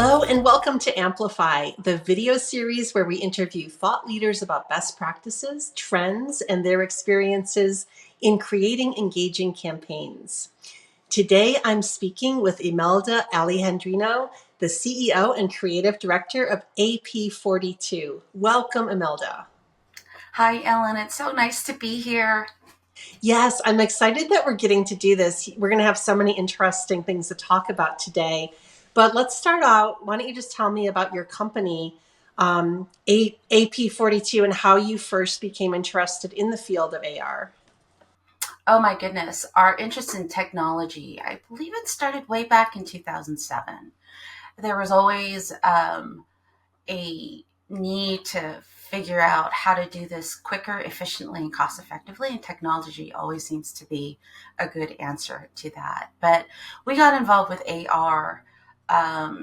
Hello and welcome to Amplify, the video series where we interview thought leaders about best practices, trends, and their experiences in creating engaging campaigns. Today, I'm speaking with Imelda Alejandrino, the CEO and Creative Director of AP42. Welcome, Imelda. Hi, Ellen. It's so nice to be here. Yes, I'm excited that we're getting to do this. We're going to have so many interesting things to talk about today. But let's start out. Why don't you just tell me about your company, AP42, and how you first became interested in the field of AR? Oh my goodness. Our interest in technology, I believe it started way back in 2007. There was always a need to figure out how to do this quicker, efficiently, and cost effectively. And technology always seems to be a good answer to that. But we got involved with AR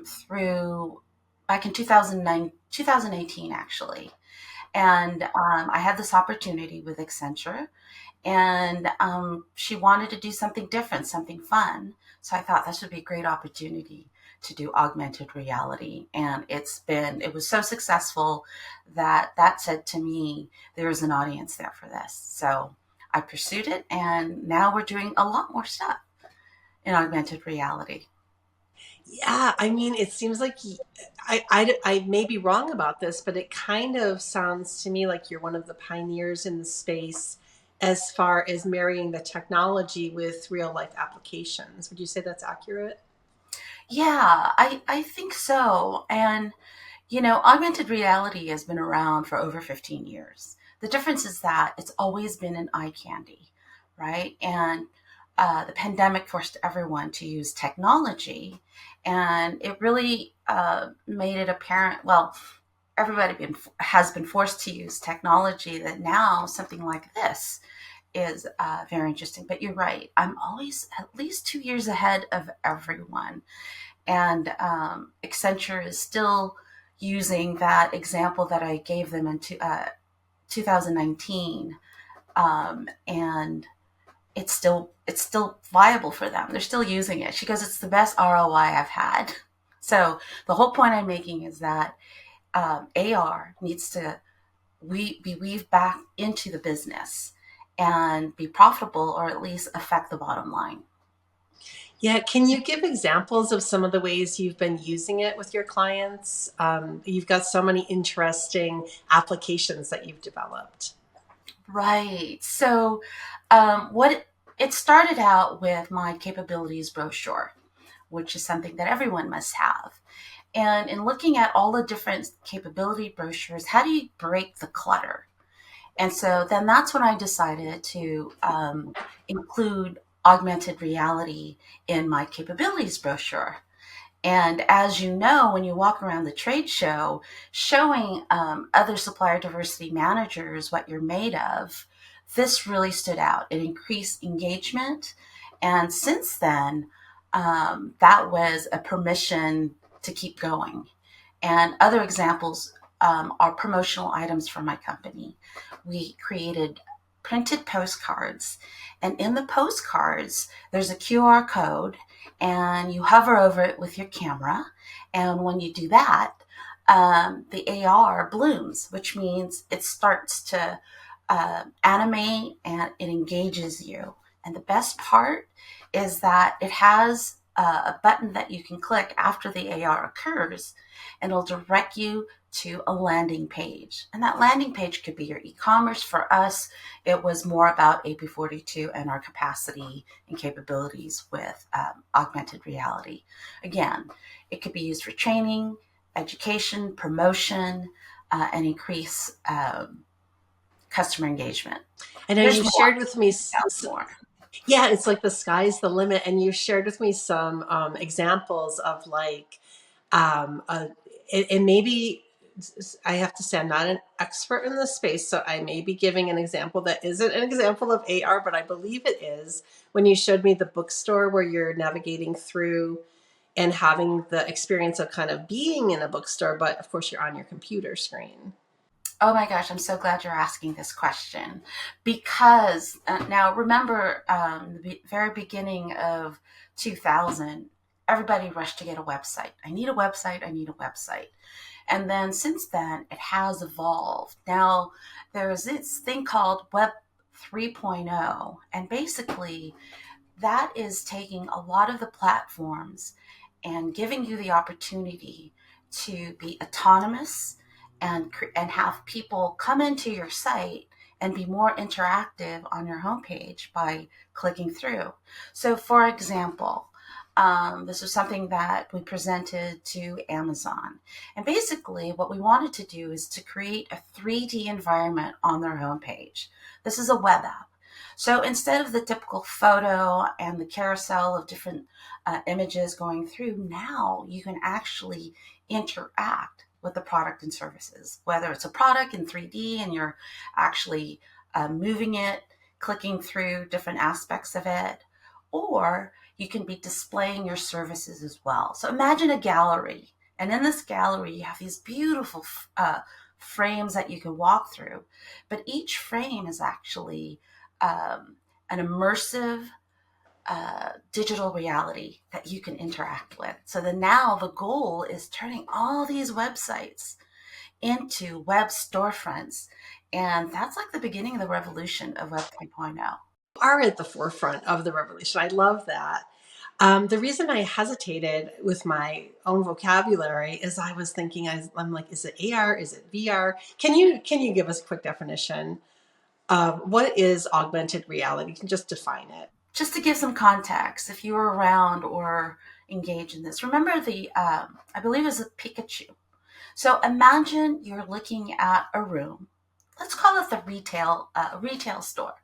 through back in 2009, 2018, actually. And I had this opportunity with Accenture, and she wanted to do something different, something fun. So I thought this would be a great opportunity to do augmented reality. And it was so successful that said to me, there is an audience there for this. So I pursued it, and now we're doing a lot more stuff in augmented reality. Yeah, I mean, it seems like I may be wrong about this, but it kind of sounds to me like you're one of the pioneers in the space as far as marrying the technology with real life applications. Would you say that's accurate? Yeah, I think so. And augmented reality has been around for over 15 years. The difference is that it's always been an eye candy, right? And the pandemic forced everyone to use technology, and it really made it apparent. Well, has been forced to use technology that now something like this is very interesting. But you're right. I'm always at least 2 years ahead of everyone. And Accenture is still using that example that I gave them in 2019, and it's still viable for them. They're still using it. She goes, "It's the best ROI I've had." So the whole point I'm making is that AR needs to be weaved back into the business and be profitable, or at least affect the bottom line. Yeah, can you give examples of some of the ways you've been using it with your clients? You've got so many interesting applications that you've developed. Right. So, what it started out with my capabilities brochure, which is something that everyone must have. And in looking at all the different capability brochures, how do you break the clutter? And so then that's when I decided to include augmented reality in my capabilities brochure. And as you know, when you walk around the trade show, showing other supplier diversity managers what you're made of, this really stood out. It increased engagement. And since then, that was a permission to keep going. And other examples are promotional items for my company. We created printed postcards, and in the postcards, there's a QR code, and you hover over it with your camera. And when you do that, the AR blooms, which means it starts to animate and it engages you. And the best part is that it has a button that you can click after the AR occurs, and it'll direct you to a landing page. And that landing page could be your e-commerce. For us, it was more about AP42 and our capacity and capabilities with augmented reality. Again, it could be used for training, education, promotion, and increase customer engagement. I know There's you more. shared with me, More. yeah, it's like the sky's the limit. And you shared with me some examples of like, and maybe I have to say I'm not an expert in this space, so I may be giving an example that isn't an example of AR, but I believe it is when you showed me the bookstore where you're navigating through and having the experience of kind of being in a bookstore, but of course you're on your computer screen. Oh my gosh, I'm so glad you're asking this question, because now remember, the very beginning of 2000, everybody rushed to get a website. I need a website. I need a website. And then since then, it has evolved. Now, there's this thing called Web 3.0. And basically, that is taking a lot of the platforms and giving you the opportunity to be autonomous and have people come into your site and be more interactive on your homepage by clicking through. So, for example, this was something that we presented to Amazon. And basically, what we wanted to do is to create a 3D environment on their homepage. This is a web app. So instead of the typical photo and the carousel of different images going through, now you can actually interact with the product and services, whether it's a product in 3D and you're actually moving it, clicking through different aspects of it, or you can be displaying your services as well. So imagine a gallery, and in this gallery, you have these beautiful frames that you can walk through, but each frame is actually an immersive digital reality that you can interact with. So then now the goal is turning all these websites into web storefronts. And that's like the beginning of the revolution of Web 3.0. Are at the forefront of the revolution. I love that. The reason I hesitated with my own vocabulary is I was thinking, I'm like, is it AR? Is it VR? Can you give us a quick definition of what is augmented reality? You can just define it. Just to give some context, if you were around or engaged in this, remember I believe it was a Pikachu. So imagine you're looking at a room. Let's call it the retail store,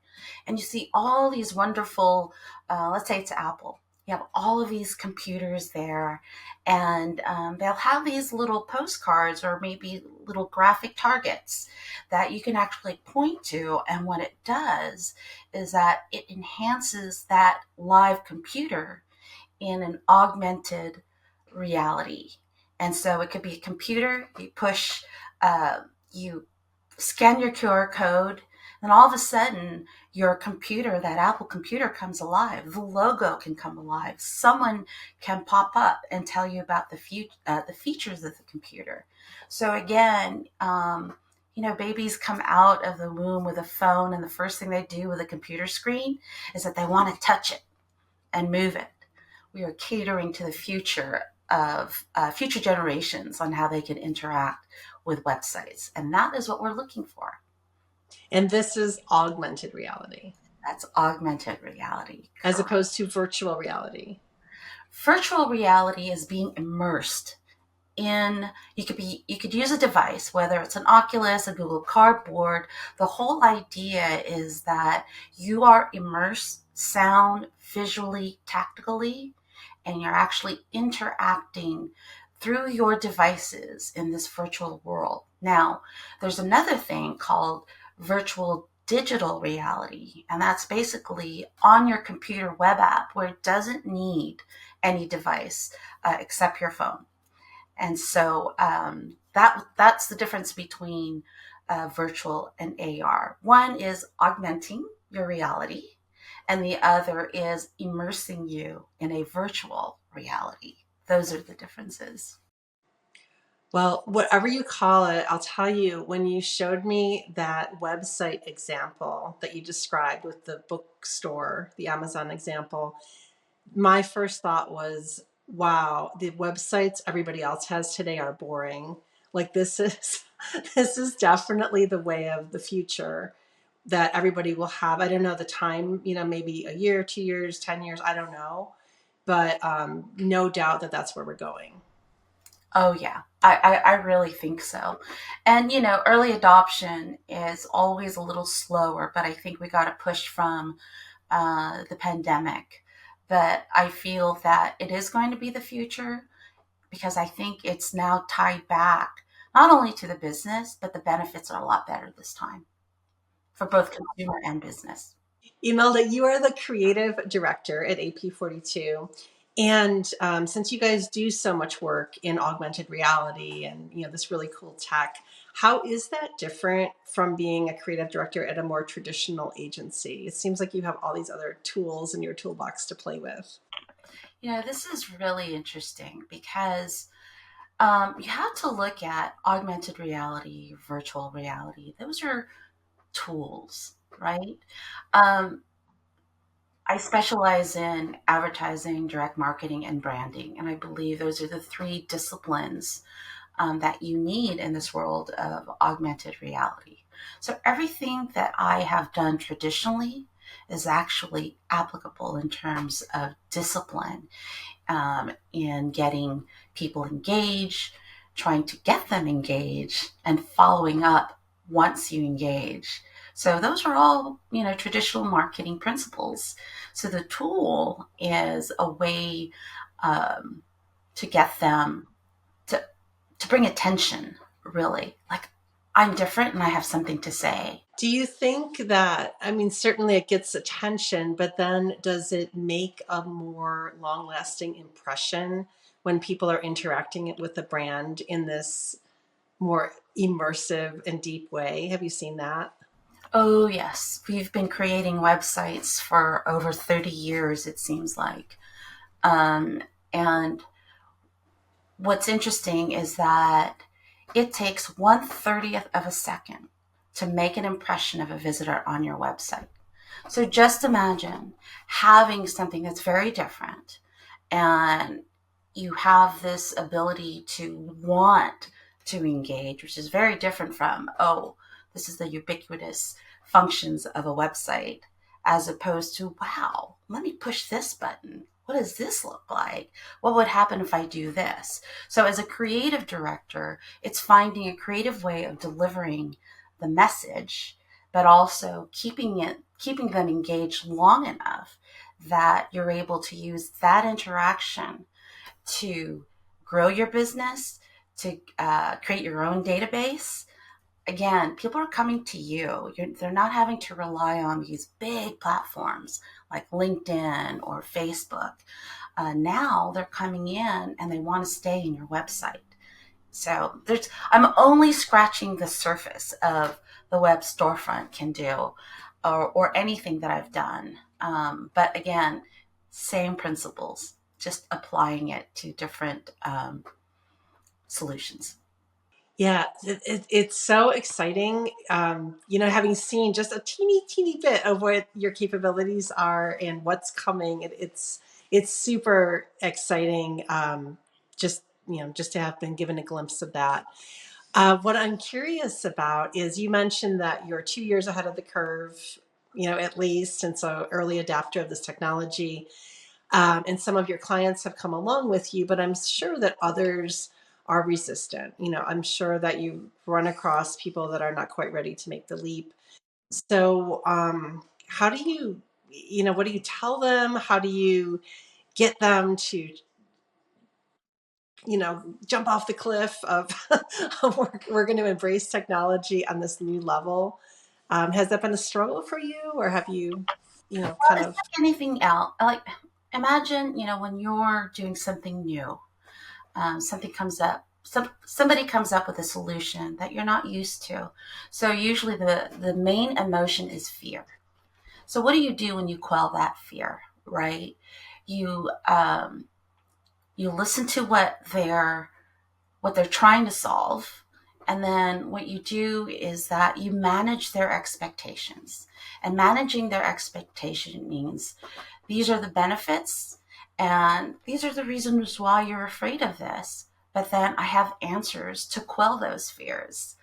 and you see all these wonderful. Let's say it's Apple. You have all of these computers there, and they'll have these little postcards or maybe little graphic targets that you can actually point to. And what it does is that it enhances that live computer in an augmented reality. And so it could be a computer, you scan your QR code, and all of a sudden your computer, that Apple computer, comes alive. The logo can come alive. Someone can pop up and tell you about the features of the computer. So again, babies come out of the womb with a phone, and the first thing they do with a computer screen is that they want to touch it and move it. We are catering to the future of future generations on how they can interact with websites. And that is what we're looking for. And this is augmented reality. That's augmented reality. As opposed to virtual reality. Virtual reality is being immersed in, you could use a device, whether it's an Oculus, a Google Cardboard. The whole idea is that you are immersed sound, visually, tactically, and you're actually interacting through your devices in this virtual world. Now, there's another thing called virtual digital reality, and that's basically on your computer web app where it doesn't need any device except your phone. And so that's the difference between virtual and AR. One is augmenting your reality, and the other is immersing you in a virtual reality. Those are the differences. Well, whatever you call it, I'll tell you, when you showed me that website example that you described with the bookstore, the Amazon example, my first thought was, wow, the websites everybody else has today are boring. Like this is definitely the way of the future that everybody will have. I don't know the time, maybe a year, 2 years, 10 years, I don't know. But no doubt that that's where we're going. Oh, yeah, I really think so. And, early adoption is always a little slower, but I think we got to push from the pandemic. But I feel that it is going to be the future because I think it's now tied back not only to the business, but the benefits are a lot better this time for both consumer and business. Imelda, you are the creative director at AP42. And since you guys do so much work in augmented reality and this really cool tech, how is that different from being a creative director at a more traditional agency? It seems like you have all these other tools in your toolbox to play with. This is really interesting because you have to look at augmented reality, virtual reality. Those are tools, right? Um, I specialize in advertising, direct marketing, and branding. And I believe those are the three disciplines that you need in this world of augmented reality. So everything that I have done traditionally is actually applicable in terms of discipline in getting people engaged, trying to get them engaged, and following up once you engage. So those are all, traditional marketing principles. So the tool is a way um, to get them to bring attention, really. Like, I'm different and I have something to say. Do you think that, I mean, certainly it gets attention, but then does it make a more long lasting impression when people are interacting with the brand in this more immersive and deep way? Have you seen that? Oh, yes. We've been creating websites for over 30 years, it seems like. And what's interesting is that it takes 1/30th of a second to make an impression of a visitor on your website. So just imagine having something that's very different, and you have this ability to want to engage, which is very different from, oh, this is the ubiquitous functions of a website, as opposed to, wow, let me push this button. What does this look like? What would happen if I do this? So as a creative director, it's finding a creative way of delivering the message, but also keeping them engaged long enough that you're able to use that interaction to grow your business, to create your own database. Again, people are coming to you. They're not having to rely on these big platforms like LinkedIn or Facebook. Now they're coming in and they want to stay in your website. So I'm only scratching the surface of the web storefront can do, or anything that I've done. But again, same principles, just applying it to different solutions. Yeah, it's so exciting. Having seen just a teeny bit of what your capabilities are and what's coming, it's super exciting. Just to have been given a glimpse of that. What I'm curious about is you mentioned that you're 2 years ahead of the curve, at least, and so early adapter of this technology. And some of your clients have come along with you, but I'm sure that others are resistant. I'm sure that you run across people that are not quite ready to make the leap. So, how do what do you tell them? How do you get them to, jump off the cliff of we're going to embrace technology on this new level? Has that been a struggle for you, or have you, Well, kind it's of? like anything else. Like, imagine, when you're doing something new, something comes up. Somebody comes up with a solution that you're not used to. So usually the main emotion is fear. So what do you do when you quell that fear, right? You you listen to what they're trying to solve, and then what you do is that you manage their expectations. And managing their expectation means these are the benefits and these are the reasons why you're afraid of this. But then I have answers to quell those fears,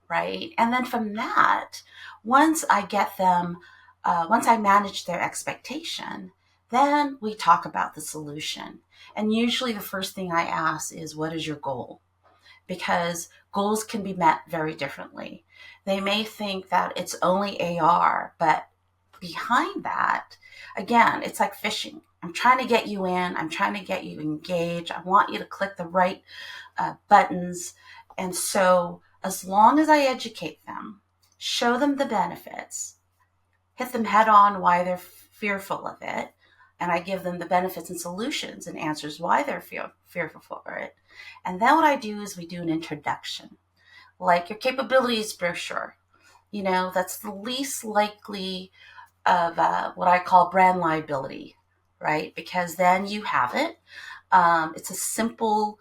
right? And then from that, once I get them, once I manage their expectation, then we talk about the solution. And usually the first thing I ask is, what is your goal? Because goals can be met very differently. They may think that it's only AR, but behind that, again, it's like fishing. I'm trying to get you in, I'm trying to get you engaged. I want you to click the right buttons. And so, as long as I educate them, show them the benefits, hit them head on why they're fearful of it, and I give them the benefits and solutions and answers why they're fearful for it. And then what I do is we do an introduction, like your capabilities brochure. That's the least likely of what I call brand liability, right? Because then you have it. It's a simple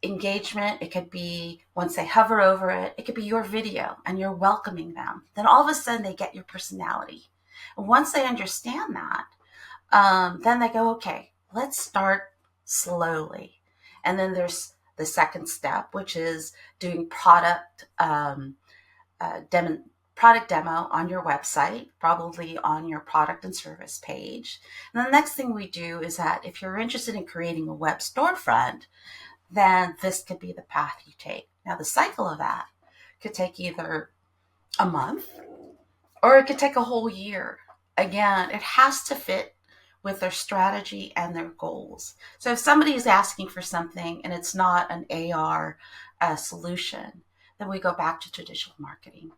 engagement. It could be once they hover over it, it could be your video and you're welcoming them. Then all of a sudden they get your personality. And once they understand that, then they go, okay, let's start slowly. And then there's the second step, which is doing uh, demo, product demo on your website, probably on your product and service page. And the next thing we do is that if you're interested in creating a web storefront, then this could be the path you take. Now, the cycle of that could take either a month or it could take a whole year. Again, it has to fit with their strategy and their goals. So if somebody is asking for something and it's not an AR solution, then we go back to traditional marketing.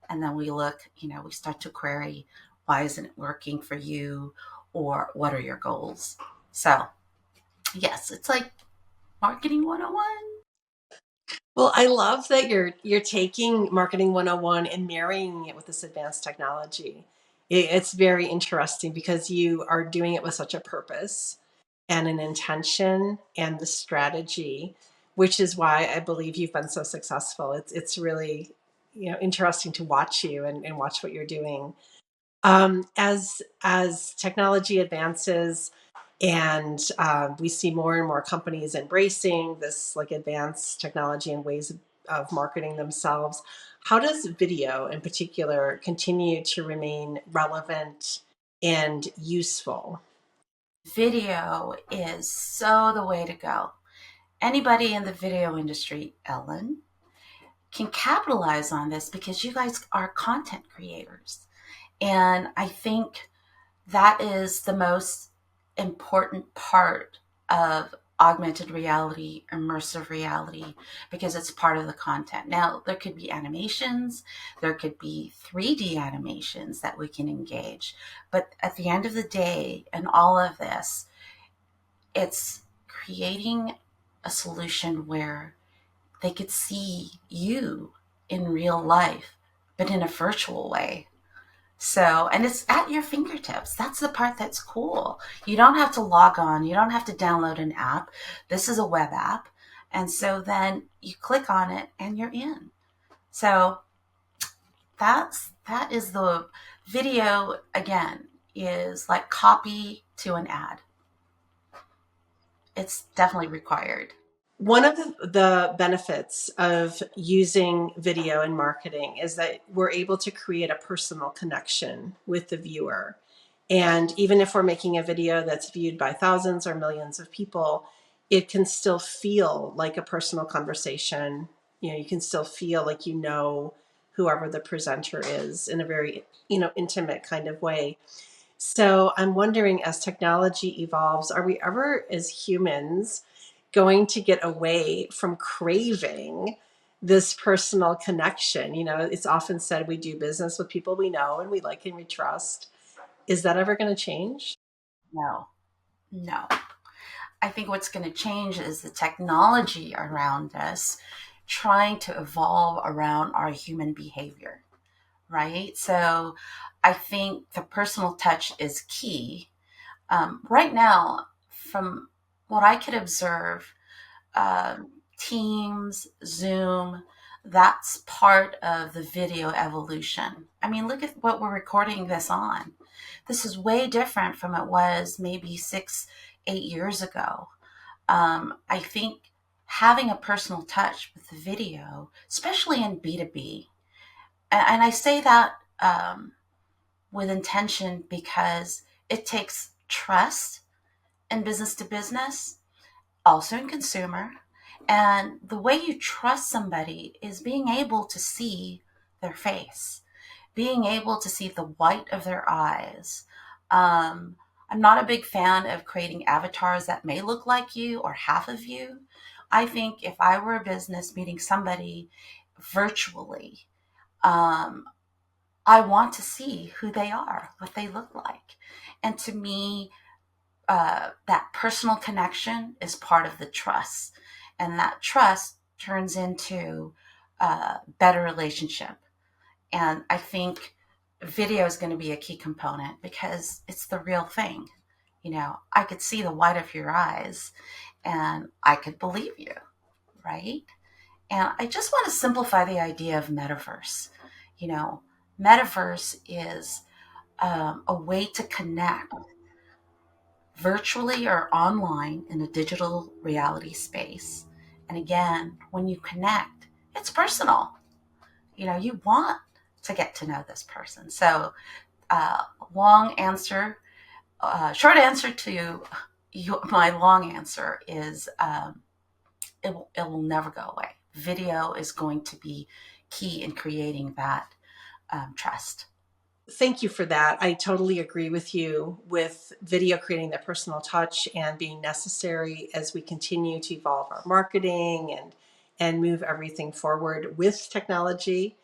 And then we look, we start to query, why isn't it working for you? Or what are your goals? So, yes, it's like marketing 101. Well, I love that you're taking marketing 101 and marrying it with this advanced technology. It's very interesting because you are doing it with such a purpose and an intention and the strategy, which is why I believe you've been so successful. It's really, interesting to watch you and watch what you're doing. As technology advances and we see more and more companies embracing this like advanced technology and ways of marketing themselves, how does video in particular continue to remain relevant and useful? Video is so the way to go. Anybody in the video industry, Ellen, can capitalize on this because you guys are content creators. And I think that is the most important part of augmented reality, immersive reality, because it's part of the content. Now, there could be animations, there could be 3D animations that we can engage. But at the end of the day, in all of this, it's creating a solution where they could see you in real life, but in a virtual way. So, and it's at your fingertips. That's the part that's cool. You don't have to log on. You don't have to download an app. This is a web app. And so then you click on it and you're in. So that is the video again is like copy to an ad. It's definitely required. One of the benefits of using video in marketing is that we're able to create a personal connection with the viewer. And even if we're making a video that's viewed by thousands or millions of people, it can still feel like a personal conversation. You can still feel like whoever the presenter is in a very, intimate kind of way. So I'm wondering, as technology evolves, are we ever, as humans, going to get away from craving this personal connection? It's often said we do business with people we know and we like and we trust. Is that ever going to change? No, no. I think what's going to change is the technology around us trying to evolve around our human behavior, right? So I think the personal touch is key. Right now, from what I could observe, Teams, Zoom, that's part of the video evolution. I mean, look at what we're recording this on. This is way different from it was maybe 8 years ago. I think having a personal touch with the video, especially in B2B, and I say that with intention because it takes trust in business to business, also in consumer. And the way you trust somebody is being able to see their face, being able to see the white of their eyes. I'm not a big fan of creating avatars that may look like you or half of you. I think if I were a business meeting somebody virtually, um, I want to see who they are, what they look like. And to me, that personal connection is part of the trust. And that trust turns into a better relationship. And I think video is going to be a key component because it's the real thing. I could see the white of your eyes and I could believe you, right? And I just want to simplify the idea of metaverse. You know, metaverse is a way to connect virtually or online in a digital reality space. And again, when you connect, it's personal. You want to get to know this person. So, long answer, short answer to my long answer is it will never go away. Video is going to be key in creating that trust. Thank you for that. I totally agree with you with video creating that personal touch and being necessary as we continue to evolve our marketing and move everything forward with technology,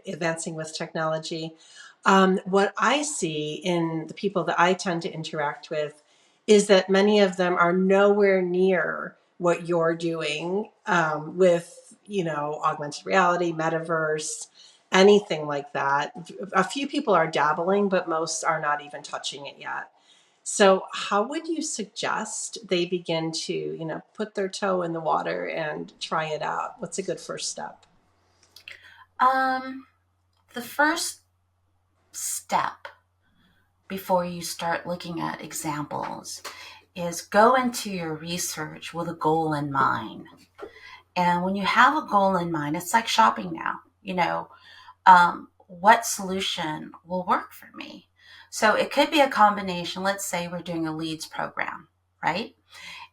advancing with technology. What I see in the people that I tend to interact with is that many of them are nowhere near what you're doing with, augmented reality, metaverse, anything like that. A few people are dabbling, but most are not even touching it yet. So how would you suggest they begin to, put their toe in the water and try it out? What's a good first step? Um, the first step before you start looking at examples is go into your research with a goal in mind. And when you have a goal in mind, it's like shopping now. What solution will work for me? So it could be a combination. Let's say we're doing a leads program, right?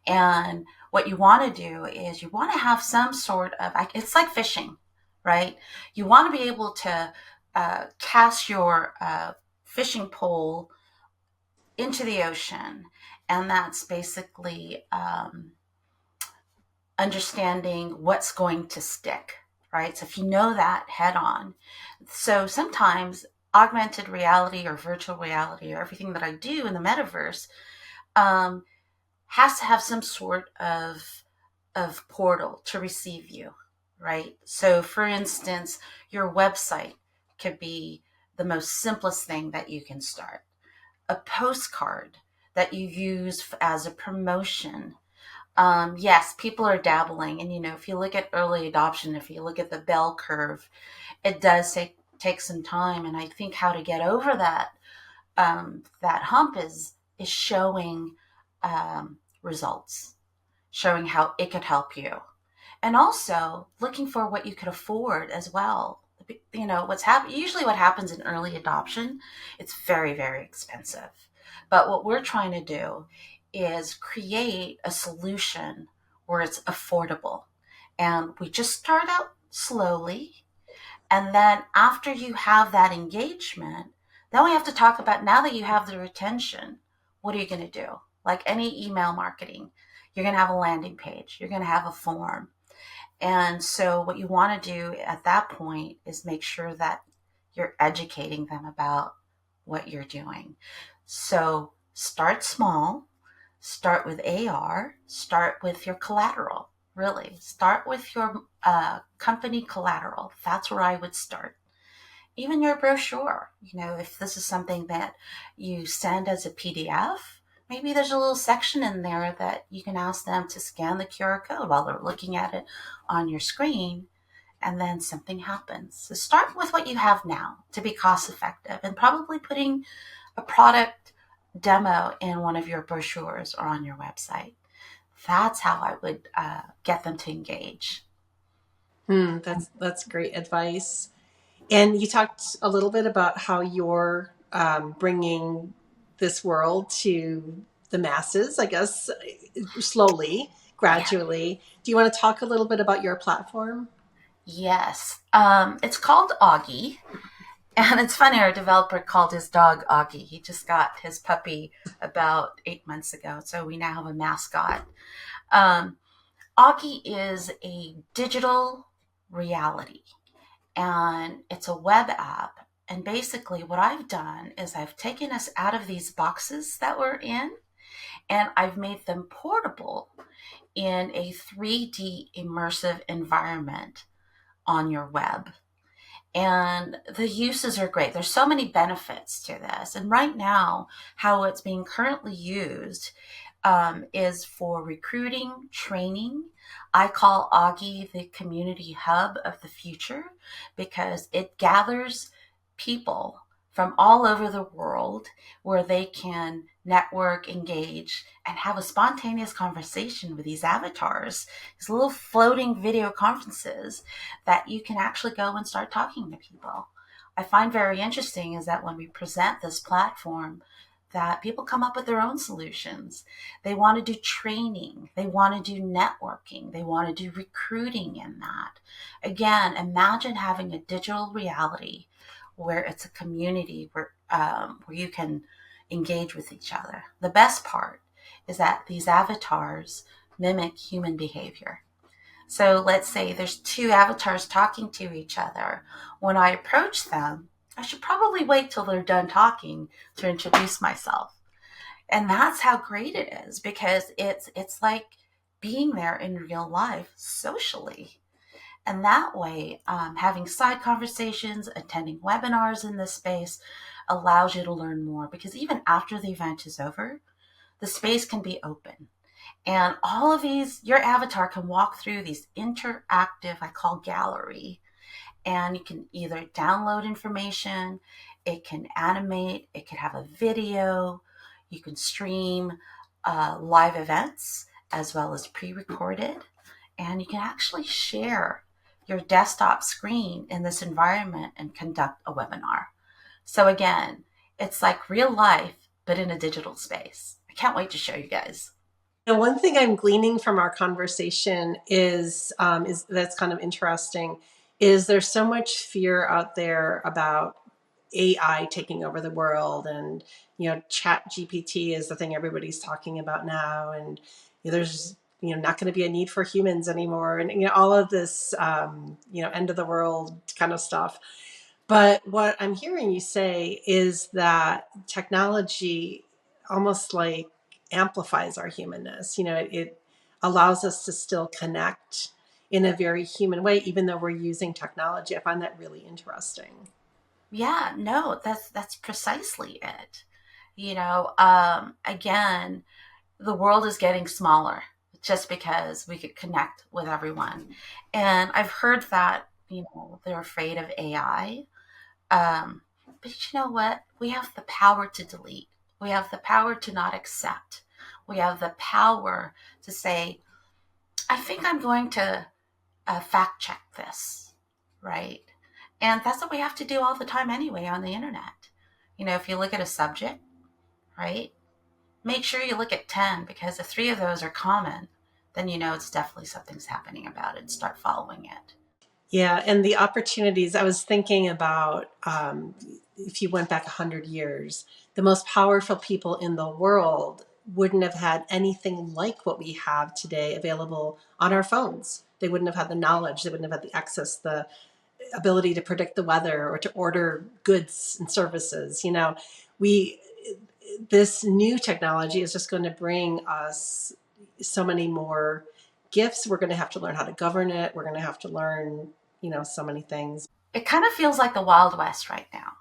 And what you want to do is you want to have some sort of, it's like fishing, right? You want to be able to cast your fishing pole into the ocean. And that's basically understanding what's going to stick, right? So if you know that head on. So sometimes augmented reality or virtual reality or everything that I do in the metaverse um, has to have some sort of portal to receive you, right? So for instance, your website could be the most simplest thing that you can start. A postcard that you use as a promotion. Yes, people are dabbling. And, if you look at early adoption, if you look at the bell curve, it does take some time. And I think how to get over that hump is showing results, showing how it could help you. And also looking for what you could afford as well. Usually what happens in early adoption, it's very, very expensive. But what we're trying to do is create a solution where it's affordable. And we just start out slowly. And then after you have that engagement, then we have to talk about, now that you have the retention, what are you going to do? Like any email marketing, you're going to have a landing page, you're going to have a form. And so what you want to do at that point is make sure that you're educating them about what you're doing. So start small, start with AR, start with your collateral, really. Start with your company collateral. That's where I would start. Even your brochure, if this is something that you send as a PDF, maybe there's a little section in there that you can ask them to scan the QR code while they're looking at it on your screen, and then something happens. So start with what you have now to be cost effective, and probably putting a product demo in one of your brochures or on your website. That's how I would get them to engage. That's great advice. And you talked a little bit about how you're bringing this world to the masses, I guess, slowly, Yeah. gradually. Do you want to talk a little bit about your platform? Yes. It's called Oggi. And it's funny, our developer called his dog Oggi. He just got his puppy about 8 months ago. So we now have a mascot. Um, Oggi is a digital reality, and it's a web app. And basically, what I've done is I've taken us out of these boxes that we're in, and I've made them portable in a 3D immersive environment on your web. And the uses are great. There's so many benefits to this. And right now, how it's being currently used is for recruiting, training. I call Oggi the community hub of the future because it gathers people from all over the world where they can network, engage, and have a spontaneous conversation with these avatars, these little floating video conferences that you can actually go and start talking to people. I find very interesting is that when we present this platform, that people come up with their own solutions. They want to do training. They want to do networking. They want to do recruiting in that. Again, imagine having a digital reality where it's a community where you can engage with each other. The best part is that these avatars mimic human behavior. So let's say there's two avatars talking to each other. When I approach them, I should probably wait till they're done talking to introduce myself. And that's how great it is because it's like being there in real life socially. And that way, having side conversations, attending webinars in this space allows you to learn more because even after the event is over, the space can be open. And all of these, your avatar can walk through these interactive, I call gallery, and you can either download information, it can animate, it can have a video, you can stream live events as well as pre-recorded, and you can actually share your desktop screen in this environment and conduct a webinar. So again, it's like real life, but in a digital space. I can't wait to show you guys. Now, one thing I'm gleaning from our conversation is that's kind of interesting, is there's so much fear out there about AI taking over the world, and Chat GPT is the thing everybody's talking about now, and there's not going to be a need for humans anymore, and all of this end of the world kind of stuff. But what I'm hearing you say is that technology almost like amplifies our humanness. It allows us to still connect in a very human way, even though we're using technology. I find that really interesting. Yeah, no, that's precisely it. Again, the world is getting smaller just because we could connect with everyone. And I've heard that, they're afraid of AI. But you know what? We have the power to delete. We have the power to not accept. We have the power to say, I think I'm going to fact check this, right? And that's what we have to do all the time anyway on the internet. If you look at a subject, right, make sure you look at 10 because if three of those are common, then it's definitely something's happening about it. Start following it. Yeah, and the opportunities, I was thinking about if you went back 100 years, the most powerful people in the world wouldn't have had anything like what we have today available on our phones. They wouldn't have had the knowledge, they wouldn't have had the access, the ability to predict the weather or to order goods and services. We this new technology is just going to bring us so many more gifts. We're going to have to learn how to govern it. We're going to have to learn, so many things. It kind of feels like the Wild West right now,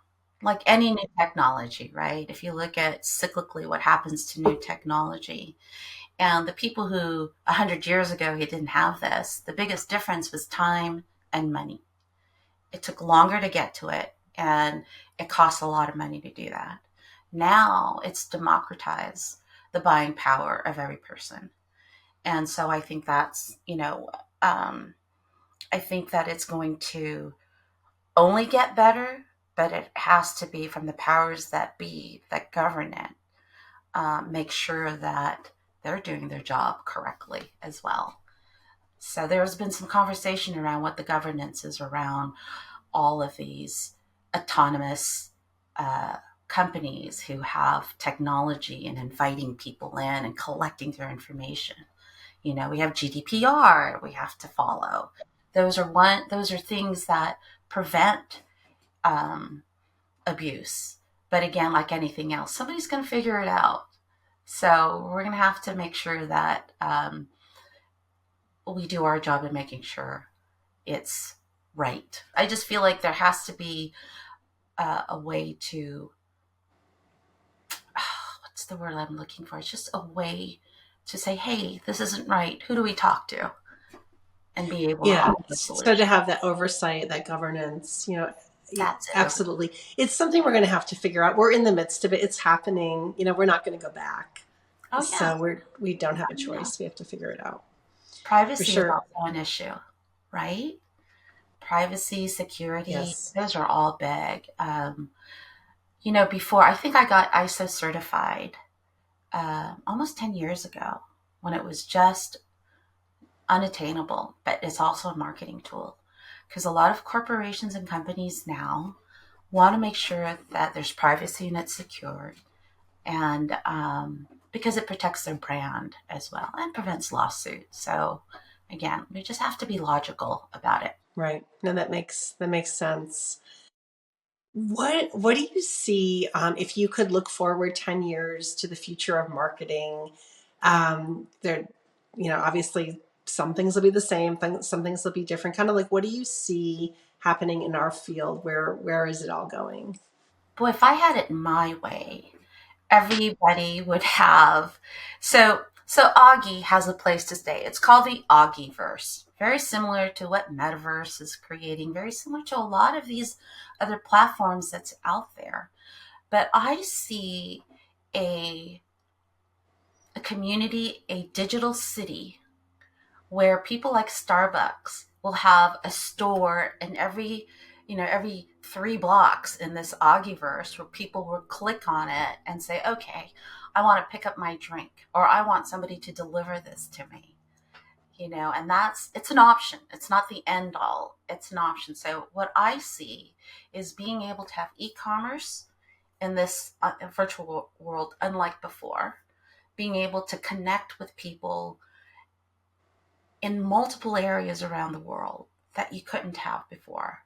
like any new technology, right? If you look at cyclically what happens to new technology, and the people who 100 years ago he didn't have this, the biggest difference was time and money. It took longer to get to it, and it costs a lot of money to do that. Now it's democratized the buying power of every person. And so I think that's, I think that it's going to only get better, but it has to be from the powers that be that govern it, make sure that they're doing their job correctly as well. So there's been some conversation around what the governance is around all of these autonomous companies who have technology and inviting people in and collecting their information. We have GDPR we have to follow. Those are things that prevent abuse. But again, like anything else, somebody's going to figure it out. So we're going to have to make sure that we do our job in making sure it's right. I just feel like there has to be a way to, what's the word I'm looking for? It's just a way to say, hey, this isn't right. Who do we talk to? And be able to Yeah. offer a So to solution. have that oversight, that governance, That's it. absolutely. It's something we're going to have to figure out. We're in the midst of it. It's happening. We're not going to go back. Oh, yeah. So we don't have a Yeah. choice. We have to figure it out for Privacy is sure. also an issue, right? Privacy, security, Yes. those are all big. Before I think I got ISO certified almost 10 years ago when it was just unattainable, but it's also a marketing tool because a lot of corporations and companies now want to make sure that there's privacy and it's secured, and because it protects their brand as well and prevents lawsuits. So again, we just have to be logical about it. Right. No, that makes sense. What do you see, if you could look forward 10 years to the future of marketing? There, obviously some things will be the same, some things will be different. Kind of like, what do you see happening in our field? Where is it all going? Boy, if I had it my way, everybody would have. So Oggi has a place to stay. It's called the Oggiverse. Very similar to what metaverse is creating, very similar to a lot of these other platforms that's out there. But I see a a community, a digital city where people like Starbucks will have a store in every 3 blocks in this Oggiverse where people will click on it and say, okay, I want to pick up my drink or I want somebody to deliver this to me. And it's an option. It's not the end all. It's an option. So what I see is being able to have e-commerce in this virtual world, unlike before, being able to connect with people in multiple areas around the world that you couldn't have before.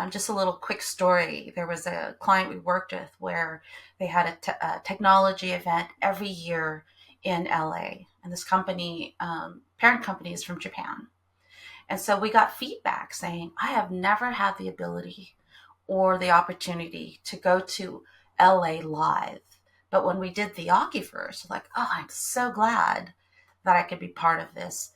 Just a little quick story. There was a client we worked with where they had a technology event every year in LA. And this company, parent company, is from Japan. And so we got feedback saying, I have never had the ability or the opportunity to go to LA live. But when we did the Oggiverse, like, oh, I'm so glad that I could be part of this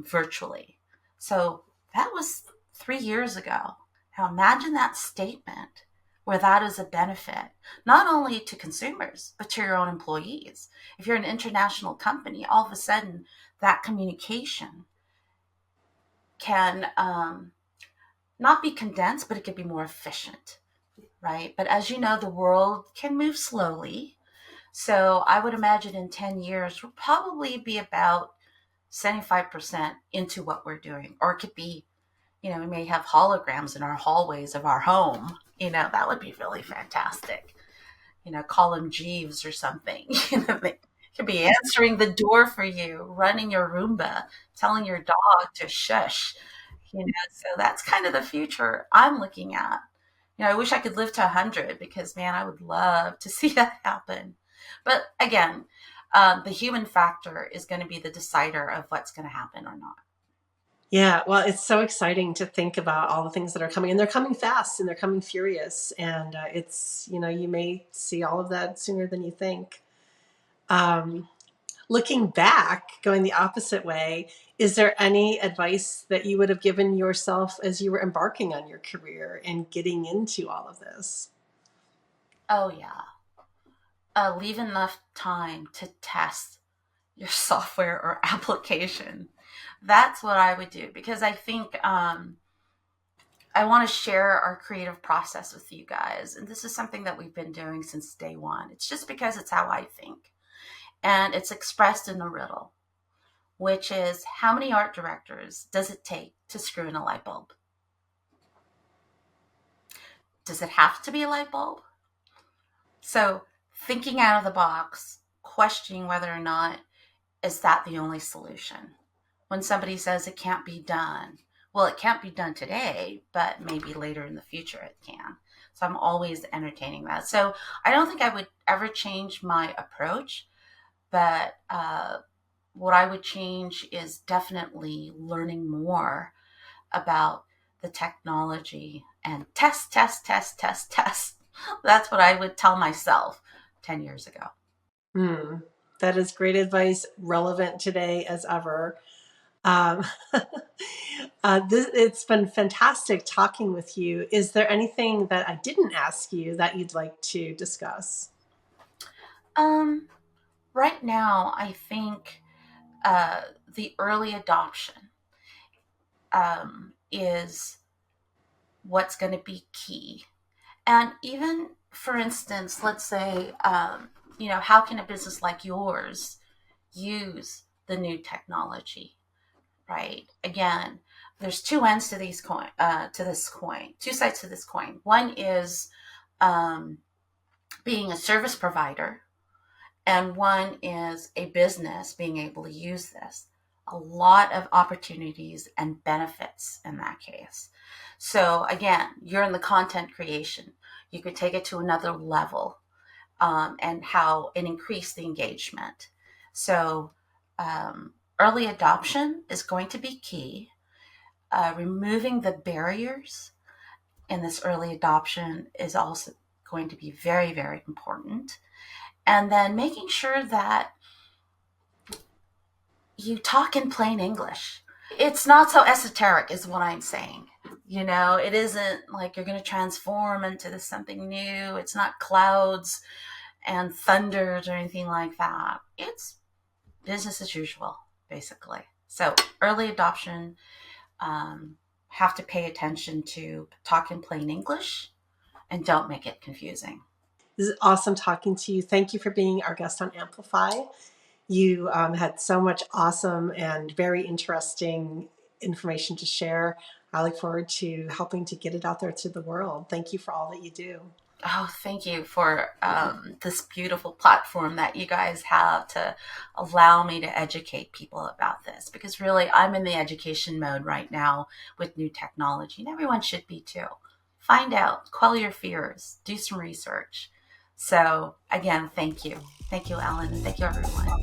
virtually. So that was 3 years ago. Now imagine that statement where that is a benefit, not only to consumers, but to your own employees. If you're an international company, all of a sudden that communication can not be condensed, but it could be more efficient, right? But as you know, the world can move slowly. So I would imagine in 10 years, we'll probably be about 75% into what we're doing. Or it could be, we may have holograms in our hallways of our home. That would be really fantastic. Call them Jeeves or something. They could be answering the door for you, running your Roomba, telling your dog to shush. So that's kind of the future I'm looking at. I wish I could live to 100 because, man, I would love to see that happen. But again, the human factor is going to be the decider of what's going to happen or not. Yeah, well, it's so exciting to think about all the things that are coming, and they're coming fast and they're coming furious. And you may see all of that sooner than you think. Um, Looking back, going the opposite way, is there any advice that you would have given yourself as you were embarking on your career and getting into all of this? Oh, yeah. Leave enough time to test your software or application. That's what I would do because I think I want to share our creative process with you guys. And this is something that we've been doing since day one. It's just because it's how I think. And it's expressed in a riddle, which is how many art directors does it take to screw in a light bulb? Does it have to be a light bulb? So thinking out of the box, questioning whether or not is that the only solution. When somebody says it can't be done, well, it can't be done today, but maybe later in the future it can. So I'm always entertaining that. So I don't think I would ever change my approach, but what I would change is definitely learning more about the technology and test, test, test, test, test. That's what I would tell myself 10 years ago. That is great advice, relevant today as ever. Um, it's been fantastic talking with you. Is there anything that I didn't ask you that you'd like to discuss? Right now, I think the early adoption is what's going to be key. And even, for instance, let's say, how can a business like yours use the new technology, right? Again, there's two ends to this coin, two sides to this coin. One is being a service provider, and one is a business being able to use this. A lot of opportunities and benefits in that case. So again, you're in the content creation. You could take it to another level and increase the engagement. So early adoption is going to be key. Removing the barriers in this early adoption is also going to be very, very important. And then making sure that you talk in plain English. It's not so esoteric is what I'm saying. It isn't like you're going to transform into this something new. It's not clouds and thunders or anything like that. It's business as usual, basically. So early adoption, have to pay attention to talk in plain English and don't make it confusing. This is awesome talking to you. Thank you for being our guest on Amplify. You had so much awesome and very interesting information to share. I look forward to helping to get it out there to the world. Thank you for all that you do. Oh, thank you for this beautiful platform that you guys have to allow me to educate people about this, because really I'm in the education mode right now with new technology, and everyone should be too. Find out, quell your fears, do some research. So again, thank you. Thank you, Ellen. Thank you, everyone.